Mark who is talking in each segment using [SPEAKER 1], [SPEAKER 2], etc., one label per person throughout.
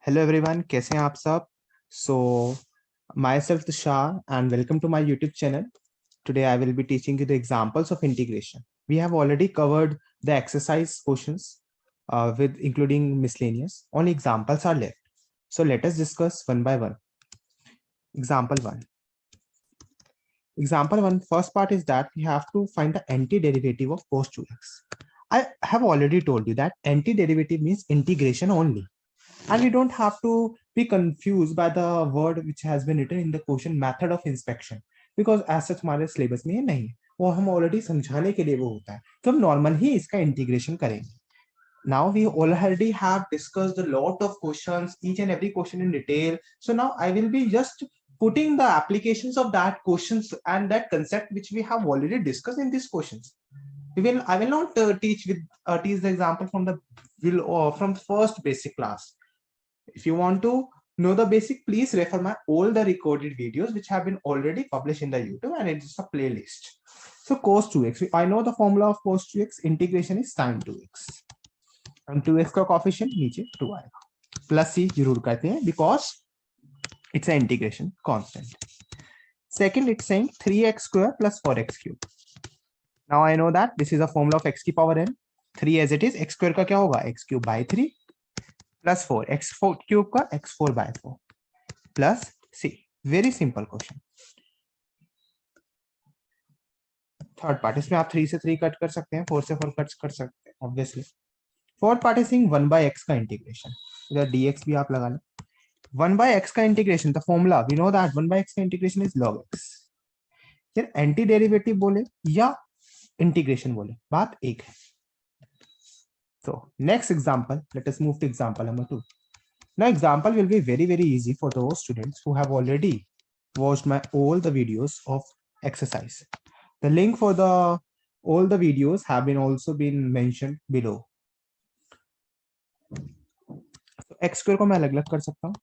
[SPEAKER 1] Hello everyone, कैसे हैं आप सब? So myself Tushar and welcome to my YouTube channel. Today I will be teaching you the examples of integration. We have already covered the exercise questions with including miscellaneous. Only examples are left. So let us discuss one by one. Example 1. Example 1, first part is that we have to find the antiderivative of cos 2x. I have already told you that antiderivative means integration only. And we don't have to be confused by the word which has been written in the question method of inspection, because as such हमारे syllabus में ये नहीं है, वो हम already समझाने के लिए वो होता है, तो हम नॉर्मल ही इसका इंटीग्रेशन करेंगे. Now we already have discussed a lot of questions, each and every question in detail. So now I will be just putting the applications of that questions and that concept which we have already discussed in these questions. I will not teach the example from from first basic class. If you want to know the basic, please refer my all the recorded videos which have been already published in the YouTube, and it is a playlist. So cos 2x, I know the formula of cos 2x. Integration is sin 2x. हम 2x का coefficient नीचे 2 आएगा, plus C जरूर करते हैं because it's a integration constant. Second, it's saying 3x square plus 4x cube. Now I know that this is a formula of x की power n. 3 as it is, x square का क्या होगा, x cube by 3 plus 4 x cube का x4 by 4 plus c. Very simple question. Third part, इसमें आप 3 से 3 cut कर सकते हैं, 4 से 4 कट कर सकते हैं obviously. Fourth part is 1 by x का इंटीग्रेशन. इधर dx भी आप लगा लें. 1 बाय x का integration, the formula we know that 1 by x का इंटीग्रेशन इज log x. फिर एंटी डेरिवेटिव बोले या इंटीग्रेशन बोले, बात एक है. So next example, let us move to example number 2. Now example will be very easy for those students who have already watched my all the videos of exercise. The link for the all the videos have been also been mentioned below. So x square को मैं अलग अलग कर सकता हूँ,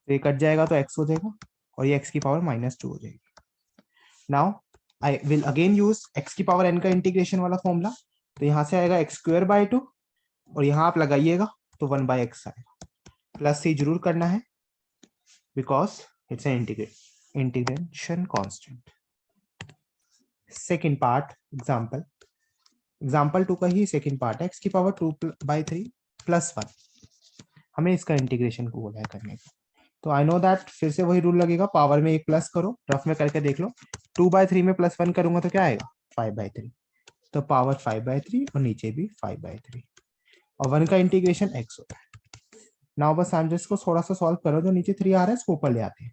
[SPEAKER 1] तो ये cut जाएगा तो x हो जाएगा और ये x की पावर -2 हो जाएगी. Now I will again use x की पावर n का इंटीग्रेशन वाला फॉर्मूला. तो यहां से आएगा x स्क्वायर बाय 2 और यहां आप लगाइएगा तो 1 बाय x आएगा. प्लस सी जरूर करना है because it's an integration constant. Second part, example 2 का ही सेकेंड पार्ट है. x की पावर 2 बाय 3 प्लस 1, हमें इसका इंटीग्रेशन को बोला है करने का. तो आई नो दैट फिर से वही रूल लगेगा, पावर में एक प्लस करो, रफ में करके देख लो. 2 बाय 3 में प्लस 1 करूंगा तो क्या आएगा, 5 बाय 3. तो पावर 5 बाय 3 और नीचे भी 5 बाय 3 और 1 का इंटीग्रेशन x होता है. नाउ बस हम इसको थोड़ा सा सॉल्व करो, जो नीचे 3 आ रहा है इसको ऊपर ले आते हैं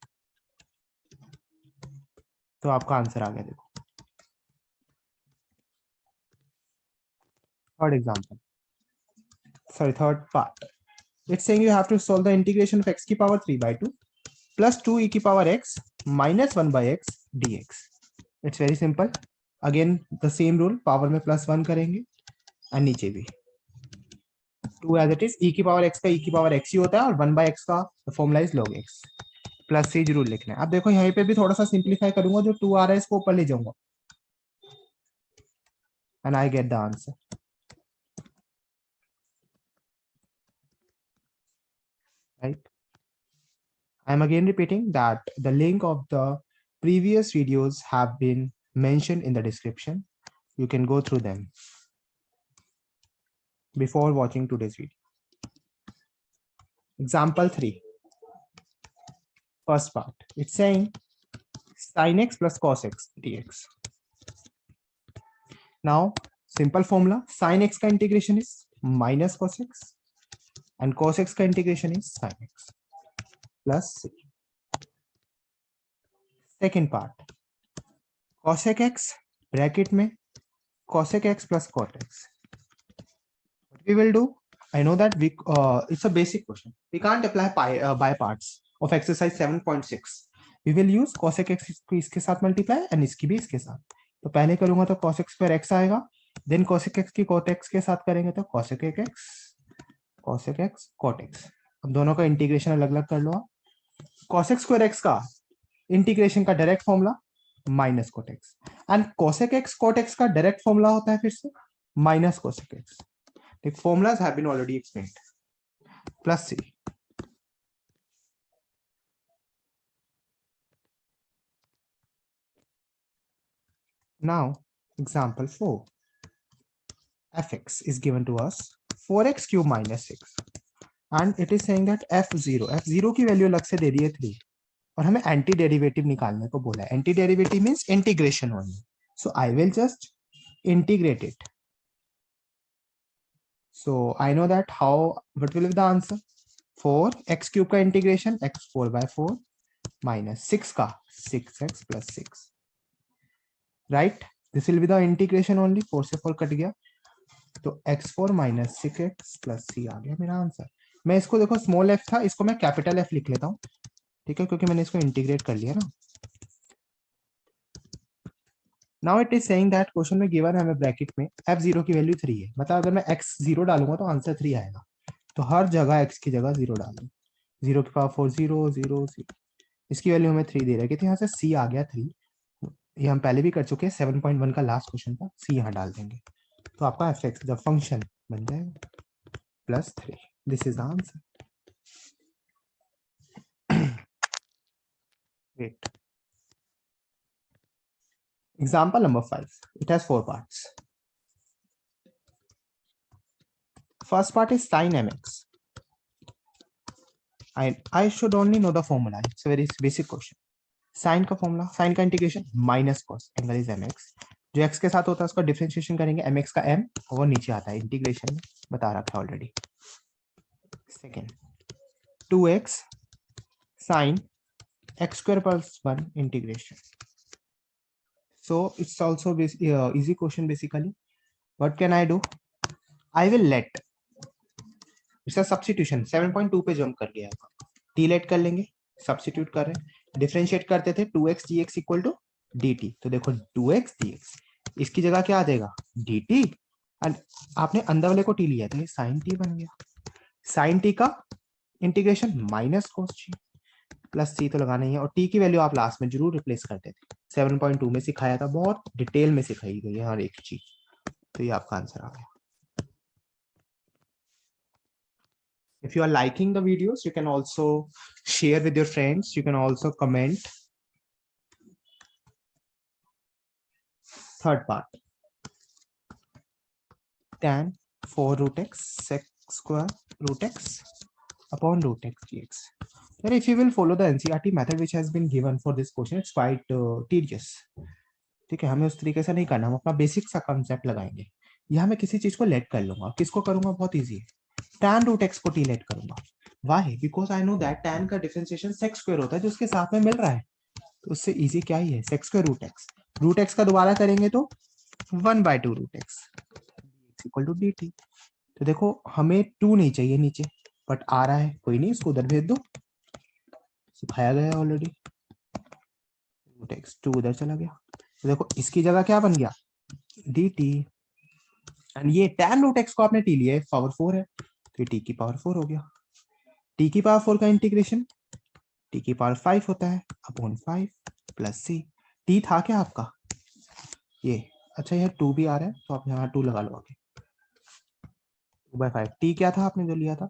[SPEAKER 1] तो आपका आंसर आ गया. देखो third part. It's saying you have to solve the integration of x की पावर 3 by 2 plus 2 e की power x minus 1 by x dx. It's very simple. Again the same rule, power में plus 1 करेंगे और नीचे भी 2 as it is. e की power x का e की पावर x ही होता है और 1 by x का formula is log x. Plus C जरूर लिखना है. अब देखो यहीं पे भी थोड़ा सा सिंप्लीफाई करूंगा, जो 2 आ रहा है इसको ऊपर ले जाऊंगा and I get the answer. Right? I am again repeating that the link of the previous videos have been mentioned in the description. You can go through them before watching today's video. Example 3, first part. It's saying sin x plus cos x dx. Now simple formula, sin x का integration is minus cos x and cos x का integration is sin x plus c. Second part, cosec x bracket में cosec x plus cot x. What we will do, I know that it's a basic question. We can't apply by parts of exercise 7.6. We will use cosec x को इसके साथ multiply and इसकी भी इसके साथ. तो पहले करूंगा तो cosec स्क्वायर x आएगा, देन cosec x की cot x के साथ करेंगे तो cosec x cot x. अब दोनों का इंटीग्रेशन अलग अलग कर लो आप. cosec स्क्वायर x का इंटीग्रेशन का direct formula minus cot x and cosec x cot x का डायरेक्ट फॉर्मूला होता है फिर से minus cosec x. The formulas have been already explained. Plus C. Now, example 4. Fx is given to us 4x cube minus 6. And it is saying that f0 की value अलग से दे दी है 3 और हमें एंटी डेरिवेटिव निकालने को बोला है. Anti derivative means integration only. So I will just integrate it. So I know that how, what will be the answer? 4 x cube का integration x 4 by 4 minus 6 का 6x plus 6. Right? This will be the integration only. 4 से 4 cut गया तो x4 minus 6x plus c आ गया मेरा answer. मैं इसको देखो स्मॉल f था, इसको मैं कैपिटल F लिख लेता हूँ. ठीक है, क्योंकि मैंने इसको इंटीग्रेट कर लिया ना. Now it is saying that question में गिवन है हमें ब्रैकेट में f0 की वैल्यू 3 है. मतलब अगर मैं x0 डालूंगा तो आंसर 3 आएगा. तो हर जगह x की जगह 0 डालूं. 0 की पावर 4 0 0 0. इसकी वैल्यू हमें 3 दे रहा है कि यहाँ से c आ गया 3. ये हम पहले भी कर चुके हैं 7.1 का लास्ट क्वेश्चन था. c यहाँ डाल देंगे तो आपका fx द फंक्शन बन जाएगा plus 3. This is the answer. Great. Example number 5. It has 4 parts. First part is sin mx. I should only know the formula. It's a very basic question. Sin का formula, sin का integration minus cos angle is mx. जो x के साथ होता है उसका differentiation करेंगे mx का m और वो नीचे आता है इंटीग्रेशन में, बता रखा है already. Second 2x sin x square plus 1 integration. So it's also easy question basically. What can I do? I will let इसका सब्स्टिट्यूशन 7.2 पे जंप कर गया. टी लेट कर लेंगे, सब्स्टिट्यूट कर रहे हैं, डिफरेंशिएट करते थे 2x dx equal to dt. तो देखो 2x dx इसकी जगह क्या आ जाएगा dt. एंड आपने अंदर वाले को टी लिया तो ये sin t बन गया. sin t का integration minus cos t plus c तो लगाना ही है. और t की वैल्यू आप लास्ट में जरूर रिप्लेस करते थे. 7.2 में सिखाया था, बहुत डिटेल में सिखाई गई है हर एक चीज. तो ये आपका आंसर आ गया. If you are liking the videos, you can also share with your friends. You can also comment. Third part. Tan 4 root x sec square root x upon root x dx. And if you will follow the NCERT method which has been given for this question, it's quite tedious. ठीक है, हमें उस तरीके से नहीं करना. हम अपना बेसिक सा कंसेप्ट लगाएंगे. यहाँ मैं किसी चीज को लेट कर लूंगा. किसको करूंगा? बहुत इजी है. tan root x को t लेट करूंगा. Why? Because I know that tan का डिफरेंशिएशन sec square होता है जो उसके साथ में मिल रहा है. तो उससे इजी क्या ही है, sec square root x. root x का दोबारा करेंगे तो 1/2 root x equal to dt. तो देखो हमें 2 नहीं चाहिए नीचे, बट आ रहा है, कोई नहीं, इसको उधर भेज दो, सिखाया गया ऑलरेडी. root x 2 उधर चला गया. तो देखो इसकी जगह क्या बन गया dt. एंड ये tan root x को आपने t लिया है, पावर 4 है तो t की पावर 4 हो गया. t की पावर 4 का इंटीग्रेशन t की पावर 5 होता है अपॉन 5 प्लस c. t था क्या आपका ये? अच्छा ये 2 भी आ रहा है तो आप यहाँ 2 लगा लो आगे. 2/5 t क्या था आपने जो लिया था?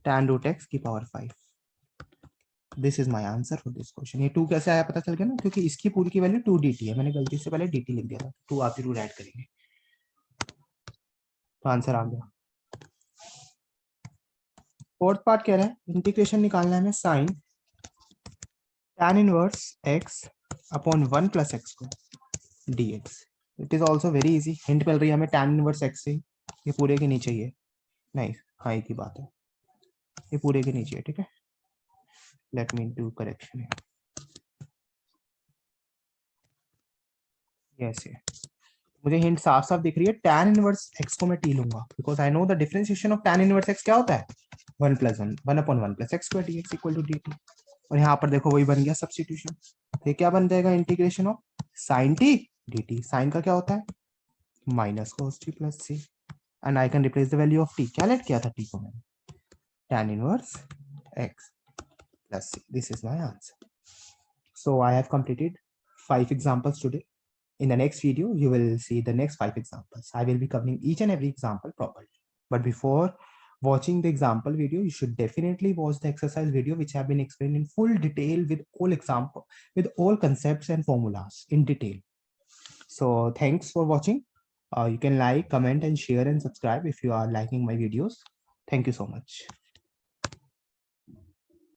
[SPEAKER 1] tan root x की power 5. This is my answer for this question. ये 2 कैसे आया पता चल गया ना, क्योंकि इसकी पूरी की वैल्यू 2 dt है. मैंने गलती से पहले dt लिख दिया था. 2 आप जरूर ऐड करेंगे तो आंसर आ गया. फोर्थ पार्ट कह रहा है इंटीग्रेशन निकालना है हमें sine tan inverse x upon 1 plus x square dx. It is also very easy. Hint मिल रही है हमें tan इनवर्स x से. ये पूरे के नीचे ही है. नहीं, हाँ की बात है, ये पूरे के नीचे है. ठीक है, let me do correction. Yes, मुझे हिंट साफ साफ दिख रही है. tan इनवर्स x को मैं t लूंगा because I know the differentiation of tan inverse x क्या होता है 1 plus 1 1 upon 1 plus x square dx equal to dt. और यहाँ पर देखो वही बन गया सब्स्टिट्यूशन. ये क्या बन जाएगा integration of sin t dt. sin का क्या होता है minus cos t plus c. And I can replace the value of t. क्या लेट किया था t को मैंने? tan inverse x plus c. This is my answer. So I have completed 5 examples today. In the next video, you will see the next 5 examples. I will be covering each and every example properly. But before watching the example video, you should definitely watch the exercise video, which have been explained in full detail with all example, with all concepts and formulas in detail. So thanks for watching. You can like, comment, and share and subscribe if you are liking my videos. Thank you so much.